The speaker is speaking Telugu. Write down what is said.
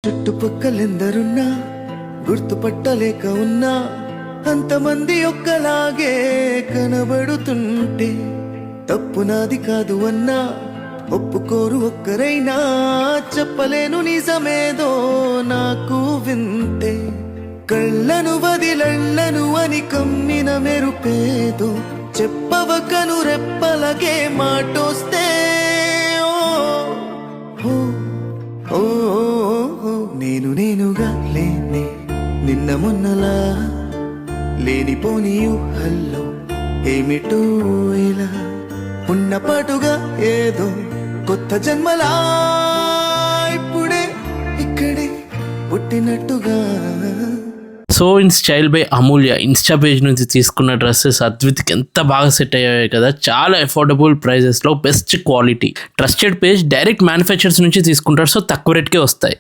చుట్టుపక్కలెందరున్నా గుర్తుపట్టలేక ఉన్నా అంతమంది ఒక్కలాగే కనబడుతుంటే తప్పు నాది కాదు అన్నా ఒప్పుకోరు ఒక్కరైనా చెప్పలేను నిజమేదో నాకు వింటే కళ్ళను వదిలెళ్ళను అని కమ్మిన మెరుపేదో చెప్పవ కను రెప్పలకే మాటొస్తే ఓ ఓ ఓ నేను నేనుగా లేనే నిన్న మొన్నలా లేనిపోని ఊహల్లో ఏమిటో ఇలా ఉన్న పాటుగా ఏదో కొత్త జన్మలా ఇప్పుడే ఇక్కడే పుట్టినట్టుగా. So in style by Amulya insta page నుంచి తీసుకున్న డ్రెస్సెస్ అద్విత్కి ఎంత బాగా సెట్ అయ్యాయి కదా. చాలా అఫోర్డబుల్ ప్రైజెస్లో best quality trusted page, direct manufacturers నుంచి తీసుకుంటారు. సో తక్కువ రేట్కే వస్తాయి.